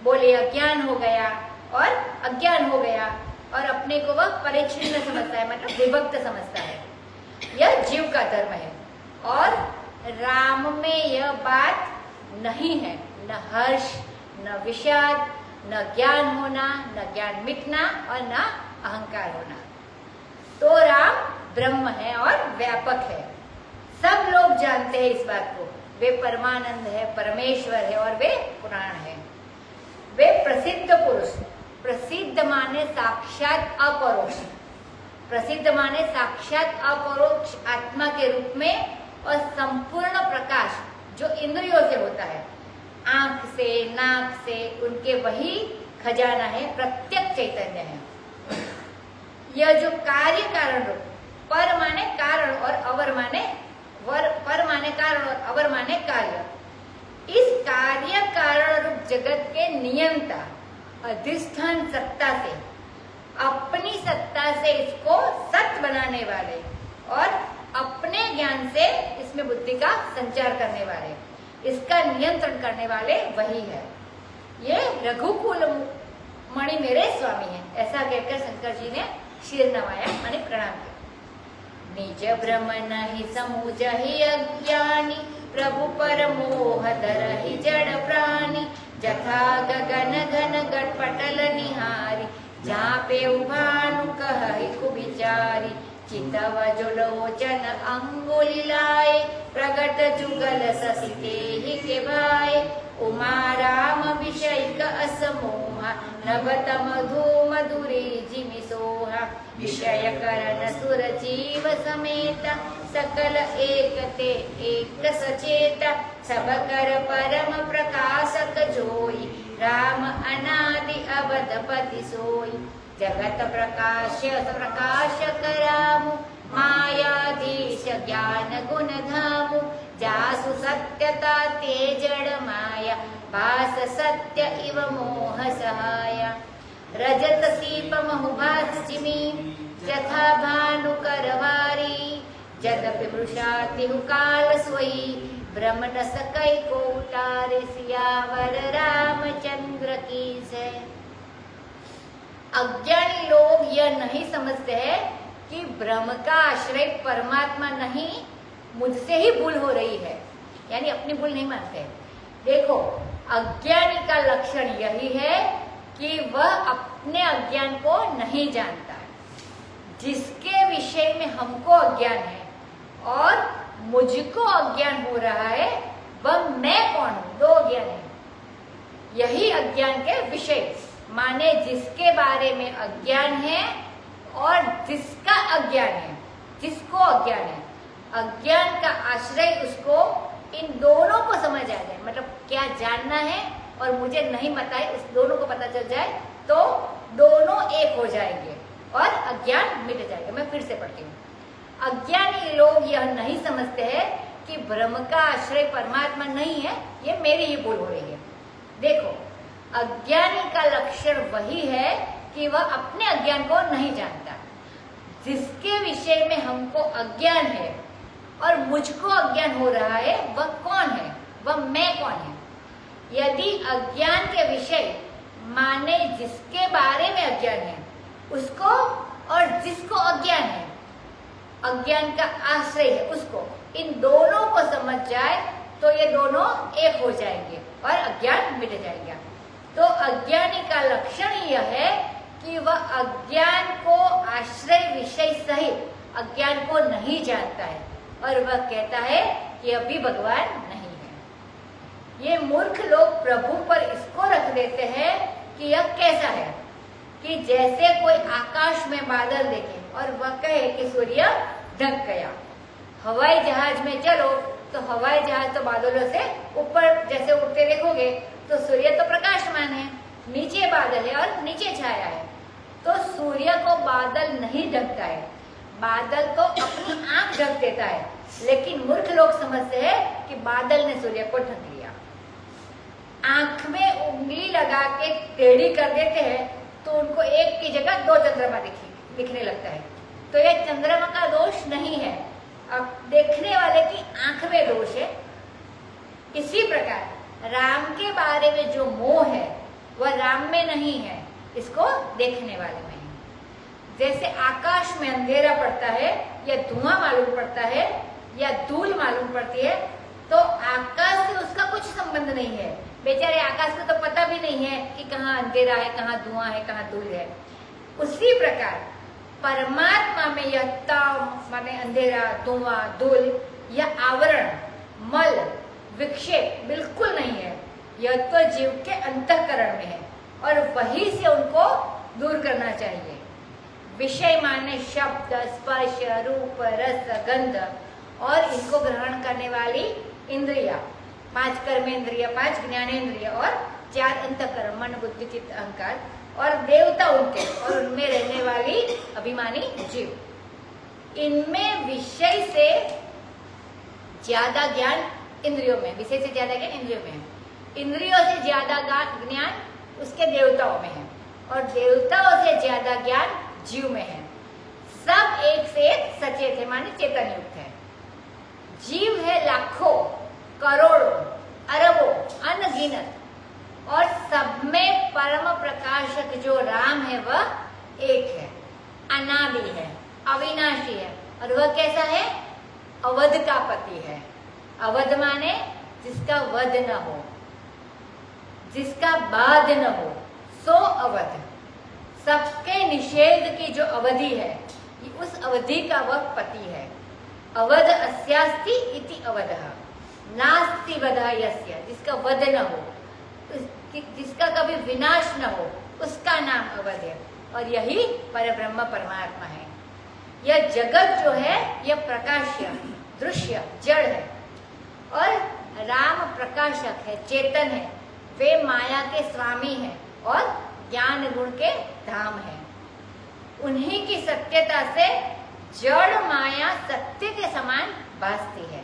बोले अज्ञान हो गया और अज्ञान हो गया, और अपने को वह परिच्छिन्न समझता है, मतलब विभक्त समझता है। यह जीव का धर्म है। और राम में यह बात नहीं है, न हर्ष, न विषाद, न ज्ञान होना, न ज्ञान मिटना और न अहंकार होना। तो राम ब्रह्म है और व्यापक है। सब लोग जानते हैं इस बात को। वे परमानंद है, परमेश्वर है और वे पुराण है। वे प्रसिद्ध पुरुष, प्रसिद्ध माने साक्षात अपरोक्ष, प्रसिद्ध माने साक्षात अपरोक्ष आत्मा के रूप में, और संपूर्ण प्रकाश जो इंद्रियों से होता है, आंख से, नाक से, उनके वही खजाना है, प्रत्यक्ष चैतन्य है। यह जो कार्य कारण रूप, पर माने कारण और अवर माने पर माने कारण और अवर माने कार्य, इस कार्य कारण रूप जगत के नियंता अधिष्ठान सत्ता से, अपनी सत्ता से इसको सत्य बनाने वाले और अपने ज्ञान से इसमें बुद्धि का संचार करने वाले, इसका नियंत्रण करने वाले वही है। ये रघुकुल मणि मेरे स्वामी हैं, ऐसा कहकर शंकर जी ने शीर नवाया माने प्रणाम किया। निज भ्रम नहीं समूझ ही अज्ञानी, प्रभु पर मोह धरहि जड़ प्राणी। जथा गगन घन गटपटल निहारी, जहाँ पे उभानु कहि कुविचारी। चितव जो लोचन अंगुली लाए, प्रगट जुगल ससी तेहि के भाए। उमा राम विषयिक असमोहा, नभत मधुम मधुरे जिमिसोहा विषय करण सुर जीव समेत सकल एकते एक सचेत सब कर परम प्रकाशक जोई राम अनादि अवधपति सोई जगत प्रकाश प्रकाशक राम मायाधीश ज्ञान गुण धामु जासु सत्यता तेजड़ माया भास सत्य इव मोह सहाया रजत सीप महुभास जिमी यथा भानु करवारी जदपि वृषाति काल सोई ब्रह्म न सकै को उतारे सियावर रामचंद्र की जय। अज्ञानी लोग यह नहीं समझते हैं कि ब्रह्म का आश्रय परमात्मा नहीं, मुझसे ही भूल हो रही है, यानी अपनी भूल नहीं मानते। देखो, अज्ञानी का लक्षण यही है कि वह अपने अज्ञान को नहीं जानता। जिसके विषय में हमको अज्ञान है और मुझको अज्ञान हो रहा है, वह मैं कौन हूं, दो अज्ञान है। यही अज्ञान के विषय माने जिसके बारे में अज्ञान है और जिसका अज्ञान है, जिसको अज्ञान है, अज्ञान का आश्रय उसको इन दोनों को समझ आ जाए, मतलब क्या जानना है और मुझे नहीं पता है, उस दोनों को पता चल जाए तो दोनों एक हो जाएंगे और अज्ञान मिट जाएगा। मैं फिर से पढ़ती हूँ। अज्ञानी लोग यह नहीं समझते हैं कि ब्रह्म का आश्रय परमात्मा नहीं है, ये मेरी ही भूल हो रही है। देखो, अज्ञानी का लक्षण वही है कि वह अपने अज्ञान को नहीं जानता। जिसके विषय में हमको अज्ञान है और मुझको अज्ञान हो रहा है, वह कौन है, वह मैं कौन है। यदि अज्ञान के विषय माने जिसके बारे में अज्ञान है उसको, और जिसको अज्ञान है, अज्ञान का आश्रय है उसको, इन दोनों को समझ जाए तो ये दोनों एक हो जाएंगे और अज्ञान मिट जाएगा। तो अज्ञानी का लक्षण यह है कि वह अज्ञान को आश्रय विषय सहित अज्ञान को नहीं जानता है और वह कहता है कि अभी भगवान नहीं है। ये मूर्ख लोग प्रभु पर इसको रख देते हैं कि यह कैसा है कि जैसे कोई आकाश में बादल देखे और वह कहे कि सूर्य ढक गया। हवाई जहाज में चलो तो हवाई जहाज तो बादलों से ऊपर जैसे उड़ते देखोगे तो सूर्य तो प्रकाशमान है, नीचे बादल है और नीचे छाया है, तो सूर्य को बादल नहीं ढकता है, बादल तो अपनी आंख ढक देता है। लेकिन मूर्ख लोग समझते हैं कि बादल ने सूर्य को ढक लिया। आंख में उंगली लगा के टेढ़ी कर देते हैं तो उनको एक की जगह दो चंद्रमा दिखने लगता है। तो यह चंद्रमा का दोष नहीं है, अब देखने वाले की आंख में दोष है। इसी प्रकार राम के बारे में जो मोह है वह राम में नहीं है, इसको देखने वाले में है। जैसे आकाश में अंधेरा पड़ता है या धुआं मालूम पड़ता है या धूल मालूम पड़ती है, तो आकाश से उसका कुछ संबंध नहीं है। बेचारे आकाश को तो पता भी नहीं है कि कहाँ अंधेरा है, कहाँ धुआं है, कहाँ धूल है। उसी प्रकार परमात्मा में यह ताम माने अंधेरा, धुआं, धूल या आवरण, मल, विक्षेप बिल्कुल नहीं है। यह तो जीव के अंतःकरण में है और वहीं से उनको दूर करना चाहिए। विषय माने शब्द, स्पर्श, रूप, रस, गंध और इनको ग्रहण करने वाली इंद्रिया, 5 कर्मेंद्रिय, 5 ज्ञानेंद्रिय और 4 अंतःकरण, मन, बुद्धि, चित्त, अहंकार, और देवता उनके और उनमें रहने वाली अभिमानी जीव। इनमें विषय से ज्यादा ज्ञान इंद्रियों में, विषय से ज्यादा ज्ञान इंद्रियों में है। इंद्रियों से ज्यादा ज्ञान उसके देवताओं में है और देवताओं से ज्यादा ज्ञान जीव में है। सब एक से एक सचेत है, माने चेतन युक्त है। जीव है लाखों, करोड़ों, अरबों, अनगिनत, और सब में परम प्रकाशक जो राम है वह एक है, अनादि है, अविनाशी है। और वह कैसा है? अवध का पति है। अवध माने जिसका वध न हो, जिसका बाध न हो, सो अवध। सबके निषेध की जो अवधि है, उस अवधि का वह पति है। अवध अस्यास्ति इति अवधः, नास्ति वधः यस्य, जिसका वध न हो, जिसका कभी विनाश न हो, उसका नाम अवध अवध है और यही परब्रह्म परमात्मा है। यह जगत जो है यह प्रकाश्य, दृश्य, जड़ है और राम प्रकाशक है, चेतन है। वे माया के स्वामी हैं और ज्ञान गुण के धाम हैं। उन्हीं की सत्यता से जड़ माया सत्य के समान भासती है,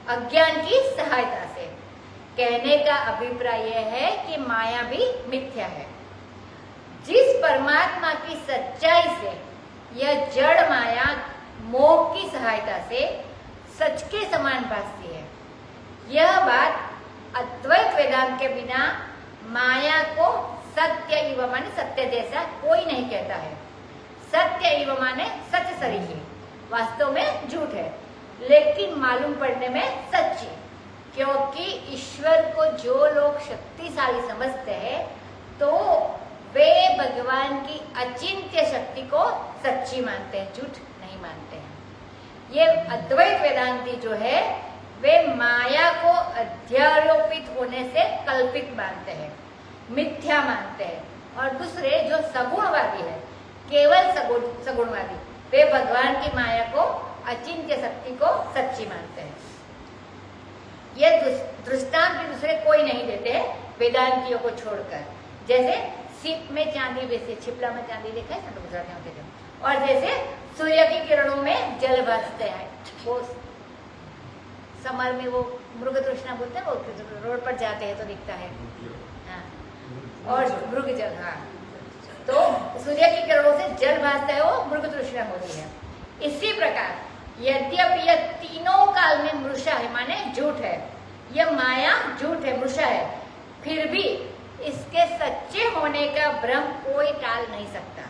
अज्ञान की सहायता से। कहने का अभिप्राय यह है कि माया भी मिथ्या है। जिस परमात्मा की सच्चाई से यह जड़ माया मोह की सहायता से सच के समान भासती है, यह बात अद्वैत वेदांत के बिना माया को सत्य इव माने सत्य जैसा कोई नहीं कहता है। सत्य इव माने सच सरीखी, वास्तव में झूठ है लेकिन मालूम पड़ने में सच्ची। क्योंकि ईश्वर को जो लोग शक्तिशाली समझते हैं तो वे भगवान की अचिंत्य शक्ति को सच्ची मानते हैं, झूठ नहीं मानते हैं। ये अद्वैत वेदांती जो है वे माया को अध्यारोपित होने से कल्पित मानते हैं, मिथ्या मानते हैं। और दूसरे जो सगुणवादी है, केवल सगुणवादी, वे भगवान की माया को अचिंत्य शक्ति को सच्ची मानते हैं। ये दृष्टांत भी दूसरे कोई नहीं देते हैं वेदांतियों को छोड़कर। जैसे सीप में चांदी बेचे, छिपला में चांदी देखा है ना गुजरात में होते। और जैसे सूर्य की किरणों में जल भासते हैं, वो समर में वो मृग तृष्णा बोलते हैं, वो रोड पर जाते हैं तो दिखता है। हाँ, और मृग जल, हाँ, तो सूर्य की किरणों से जल भासता है, वो मृग तृष्णा होती है। इसी प्रकार यद्यपि यह तीनों काल में मृषा है, माने झूठ है, यह माया झूठ है, मृषा है, फिर भी इसके सच्चे होने का भ्रम कोई टाल नहीं सकता।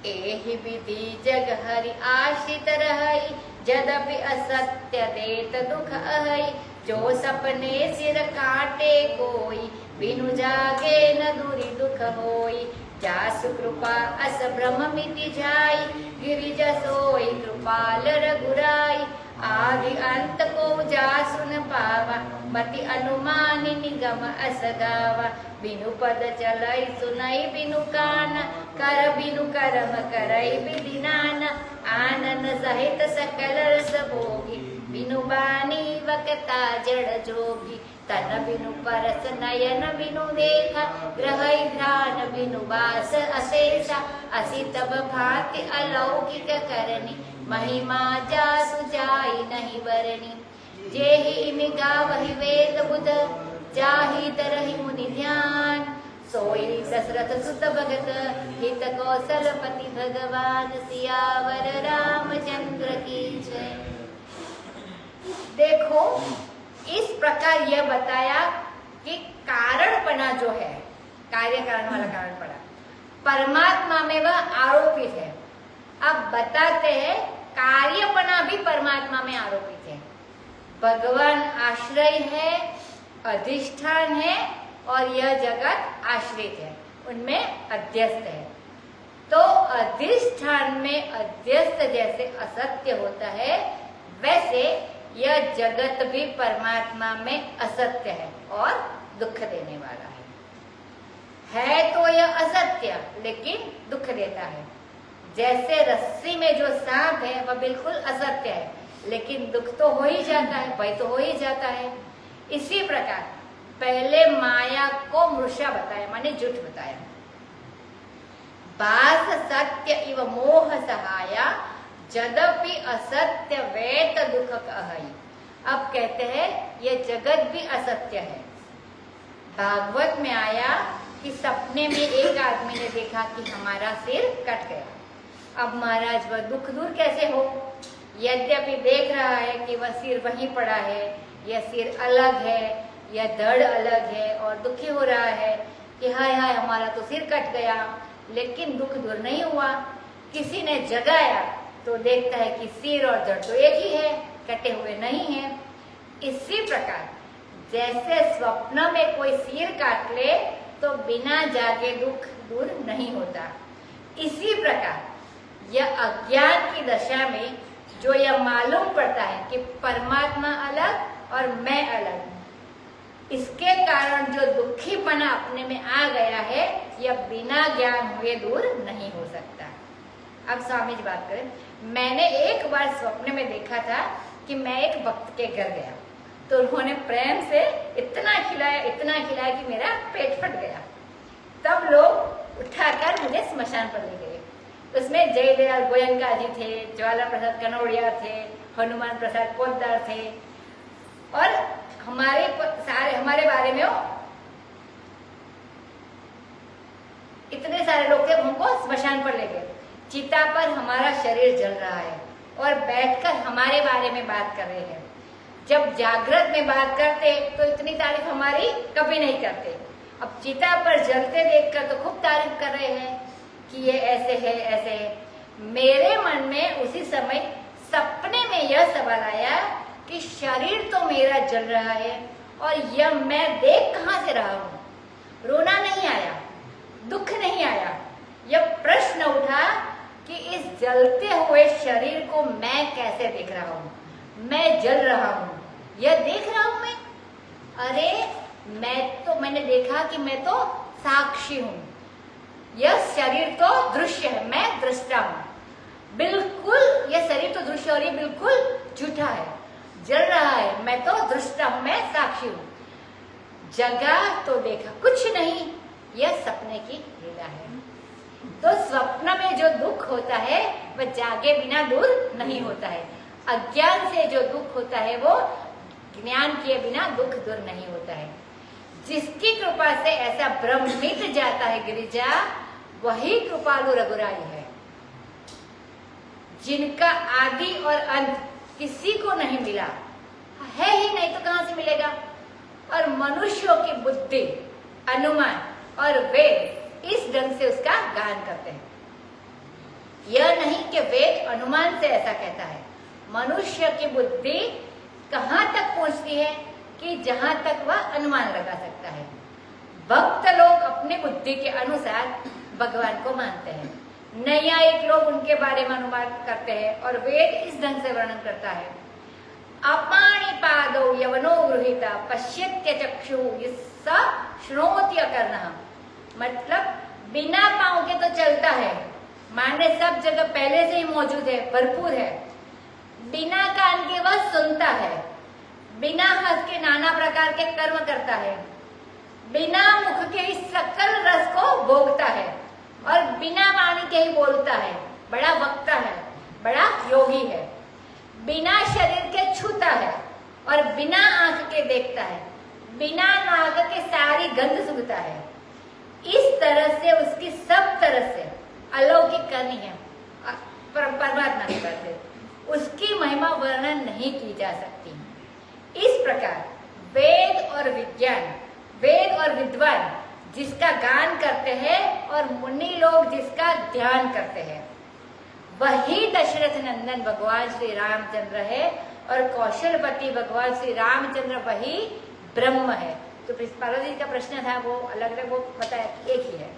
एहि विधि जग हरि आश्रित रहई, जदपि असत्य देत दुख अहई। जो सपने सिर काटे कोई, बिनु जागे न दूरी दुख होई। जासु कृपा अस ब्रह्म मिटि जाई, गिरिज सोई कृपाल रघुराई। आदि अंत को जासु न पावा, मति अनुमानि निगम अस गावा। बिनु पद चलई सुनई बिनु कान, कर बिनु करम करई विधि नाना। आनन सहित सकल रस भोगी, बिनु बानी वकता जड़ जोगी। तन बिनु परस नयन बिनु देखा, ग्रहई ध्यान बिनु बास अशेषा। असि तब भांति अलौकिक करनी, महिमा जासु जाई नहीं बरनी। जेहि इमि गावहि वेद बुध, जाहि तरहि मुनि ध्यान। सोई दशरथ सुत भगत, हित कौशलपति भगवान। सियावर रामचंद्र की जय। देखो, इस प्रकार यह बताया कि कारणपना जो है, कार्य कारण वाला कारणपना, परमात्मा में वह आरोपित है। अब बताते हैं कार्यपना भी परमात्मा में आरोपित है। भगवान आश्रय है, अधिष्ठान है और यह जगत आश्रित है, उनमें अध्यस्त है। तो अधिष्ठान में अध्यस्त जैसे असत्य होता है, वैसे यह जगत भी परमात्मा में असत्य है और दुख देने वाला है तो यह असत्य लेकिन दुख देता है। जैसे रस्सी में जो सांप है वह बिल्कुल असत्य है लेकिन दुख तो हो ही जाता है, भय तो हो ही जाता है। इसी प्रकार पहले माया को मृषा बताया, माने झूठ बताया। बास सत्य इव मोह सहाया, जदपि असत्य वेत दुख कहई। अब कहते हैं यह जगत भी असत्य है। भागवत में आया कि सपने में एक आदमी ने देखा कि हमारा सिर कट गया। अब महाराज वह दुख दूर कैसे हो? यद्यपि देख रहा है कि वह सिर वहीं पड़ा है, यह सिर अलग है, यह धड़ अलग है और दुखी हो रहा है कि हाय हाय हमारा तो सिर कट गया, लेकिन दुख दूर नहीं हुआ। किसी ने जगाया तो देखता है कि सिर और धड़ तो एक ही है, कटे हुए नहीं है। इसी प्रकार जैसे स्वप्न में कोई सिर काट ले तो बिना जागे दुख दूर नहीं होता, इसी प्रकार यह अज्ञान की दशा में जो यह मालूम पड़ता है कि परमात्मा अलग और मैं अलग, इसके कारण जो दुखीपना अपने में आ गया है यह बिना ज्ञान हुए दूर नहीं हो सकता। अब स्वामी जी बात करें, मैंने एक बार स्वप्न में देखा था कि मैं एक भक्त के घर गया तो उन्होंने प्रेम से इतना खिलाया कि मेरा पेट फट गया। तब लोग उठाकर मुझे स्मशान पर ले गए। उसमें जयदयाल गोयनका जी थे, ज्वाला प्रसाद कनौड़िया थे, हनुमान प्रसाद पोद्दार थे और हमारे बारे में इतने सारे लोग थे। हमको स्मशान पर ले गए। चिता पर हमारा शरीर जल रहा है और बैठकर हमारे बारे में बात कर रहे हैं। जब जागृत में बात करते तो इतनी तारीफ हमारी कभी नहीं करते। अब चिता पर जलते देखकर तो खूब तारीफ कर रहे हैं कि ये ऐसे है ऐसे है। मेरे मन में उसी समय सपने में यह सवाल आया कि शरीर तो मेरा जल रहा है और यह मैं देख कहाँ से रहा हूँ। रोना नहीं आया, दुख नहीं आया, यह प्रश्न उठा कि इस जलते हुए शरीर को मैं कैसे देख रहा हूँ। मैं जल रहा हूँ, यह देख रहा हूँ मैं। अरे मैंने देखा कि मैं तो साक्षी हूँ, यह शरीर तो दृश्य है, मैं दृष्टा हूँ। बिल्कुल यह शरीर तो दृश्य और ये बिल्कुल झूठा है, जल रहा है। मैं तो दृष्टा हूँ, मैं साक्षी हूँ। जगा तो देखा कुछ नहीं, यह सपने की लीला है। तो स्वप्न में जो दुख होता है वह जागे बिना दूर नहीं होता है। अज्ञान से जो दुख होता है वो ज्ञान किए बिना दुख दूर नहीं होता है। जिसकी कृपा से ऐसा भ्रम मिट जाता है गिरिजा, वही कृपालु रघुराई है। जिनका आदि और अंत किसी को नहीं मिला है ही नहीं तो कहां से मिलेगा। और मनुष्यों की बुद्धि, अनुमान और वेद इस ढंग से उसका गान करते हैं। यह नहीं कि वेद अनुमान से ऐसा कहता है। मनुष्य की बुद्धि कहां तक पहुंचती है कि जहां तक वह अनुमान लगा सकता है। भक्त लोग अपनी बुद्धि के अनुसार भगवान को मानते हैं। नैयायिक लोग उनके बारे में अनुमान करते हैं और वेद इस ढंग से वर्णन करता है। अपाणि पादौ यवनो गृहीता पश्यत्य चक्षु श्रोत्य करना, मतलब बिना पांव के तो चलता है, माने सब जगह पहले से ही मौजूद है, भरपूर है। बिना कान के वह सुनता है, बिना हाथ के नाना प्रकार के कर्म करता है, बिना मुख के इस सकल रस को भोगता है और बिना वाणी के ही बोलता है। बड़ा वक्ता है, बड़ा योगी है। बिना शरीर के छूता है और बिना आंख के देखता है, बिना नाक के सारी गंध सूंघता है। इस तरह से उसकी सब तरह से अलौकिक करनी है परमात्मा की बात है। उसकी महिमा वर्णन नहीं की जा सकती। इस प्रकार वेद और विज्ञान, वेद और विद्वान जिसका गान करते हैं और मुनि लोग जिसका ध्यान करते हैं, वही दशरथ नंदन भगवान श्री रामचंद्र है और कौशलपति भगवान श्री रामचंद्र वही ब्रह्म है। तो पार्वती जी का प्रश्न था वो अलग अलग, वो बताया एक ही है।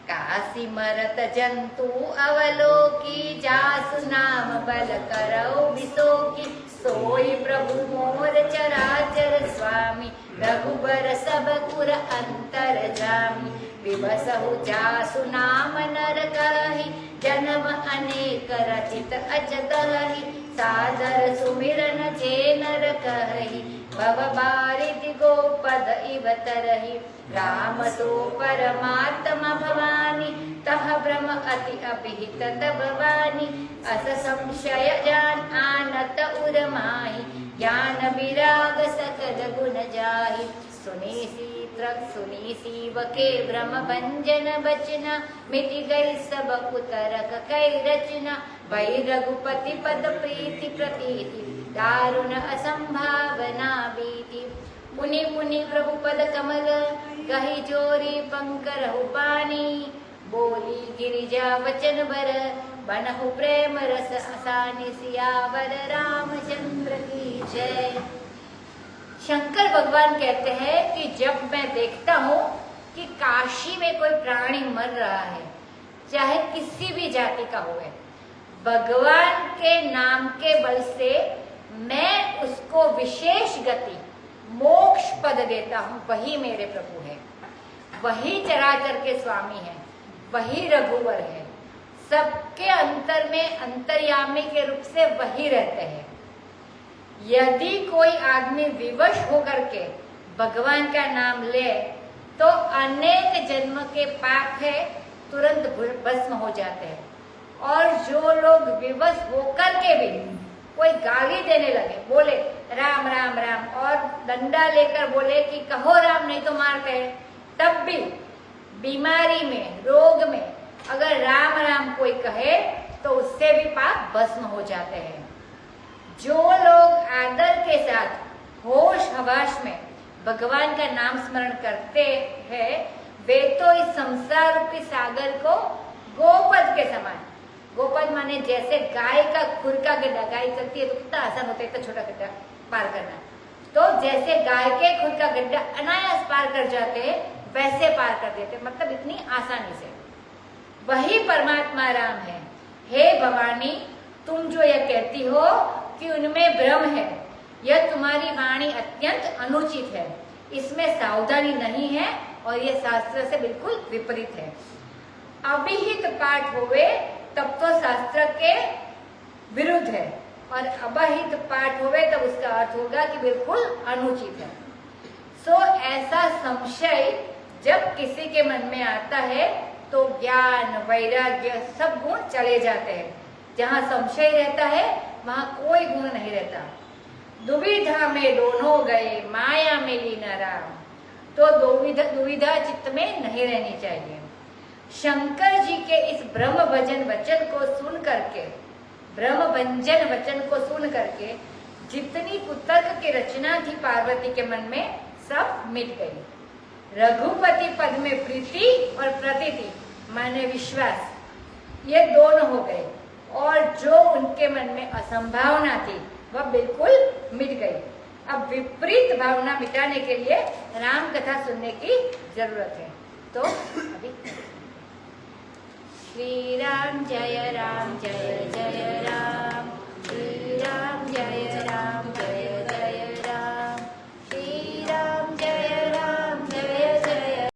काशी मरत जंतु अवलोकी जासु नाम बल करौ विसोकी, सोई प्रभु मोर चराचर स्वामी रघुबर सब पुर अंतर जामी। विबसहु जासु नाम नर कहहि जन्म अनेक रचित अजगहि, सादर सुमिरन जे नर कहहि भव बारिधि गोपद इव तरहि। राम सो परमात्मा भवानी तह ब्रह्म अति अभिहित तब वाणी। अस संशय जान आनत उर माहि, ज्ञान विराग सकल गुण जाहि। सुनी सीव के ब्रह्म भंजन बचना, मिटि गई सब उतरक कई रचना। भई रघुपति पद प्रीति प्रतीति, दारुण असंभावना बीति। मुनि मुनि प्रभु पद कमल, गहि जोरी पंकरहु पानी। बोली गिरिजा वचन बर, बनहु प्रेम रस आसानी। सियावर रामचंद्र की जय। शंकर भगवान कहते हैं कि जब मैं देखता हूँ कि काशी में कोई प्राणी मर रहा है, चाहे किसी भी जाति का हो, भगवान के नाम के बल से मैं उसको विशेष गति मोक्ष पद देता हूँ। वही मेरे प्रभु है, वही चराचर के स्वामी है, वही रघुवर है, सबके अंतर में अंतर्यामी के रूप से वही रहते हैं। यदि कोई आदमी विवश होकर के भगवान का नाम ले तो अनेक जन्म के पाप है तुरंत भस्म हो जाते हैं। और जो लोग विवश होकर के भी कोई गाली देने लगे, बोले राम राम राम और डंडा लेकर बोले कि कहो राम नहीं तो मारते हैं, तब भी बीमारी में, रोग में अगर राम राम कोई कहे तो उससे भी पाप भस्म हो जाते हैं। जो लोग आदर के साथ होश हवास में भगवान का नाम स्मरण करते हैं वे तो इस संसार रूपी सागर को गोपद के समान, गोपद माने जैसे गाय का खुर का गड्ढा, गाय चलती है तो कितना आसान होता है इतना छोटा गड्ढा पार करना, तो जैसे गाय के खुर का गड्ढा अनायास पार कर जाते हैं वैसे पार कर देते, मतलब इतनी आसानी से। वही परमात्मा राम है। हे भवानी, तुम जो यह कहती हो कि उनमें भ्रम है, यह तुम्हारी वाणी अत्यंत अनुचित है, इसमें सावधानी नहीं है और यह शास्त्र से बिल्कुल विपरीत है। अभिहित पाठ होवे तब तो शास्त्र के विरुद्ध है और अबहित पाठ होवे तब उसका अर्थ होगा कि बिल्कुल अनुचित है। सो ऐसा संशय जब किसी के मन में आता है तो ज्ञान वैराग्य सब गुण चले जाते हैं। जहाँ संशय रहता है वहाँ कोई गुण नहीं रहता। दुविधा में दोनों गए माया में लीन राम, तो दुविधा चित्त में नहीं रहनी चाहिए। शंकर जी के इस ब्रह्म भजन वचन को सुन करके, ब्रह्म भंजन वचन को सुन करके जितनी कुतर्क की रचना थी पार्वती के मन में सब मिट गई। रघुपति पद में प्रीति और प्रतीति माने विश्वास, ये दोनों हो गए और जो उनके मन में असंभावना थी वह बिल्कुल मिट गई। अब विपरीत भावना मिटाने के लिए राम कथा सुनने की जरूरत है। तो अभी श्री राम जय जय राम।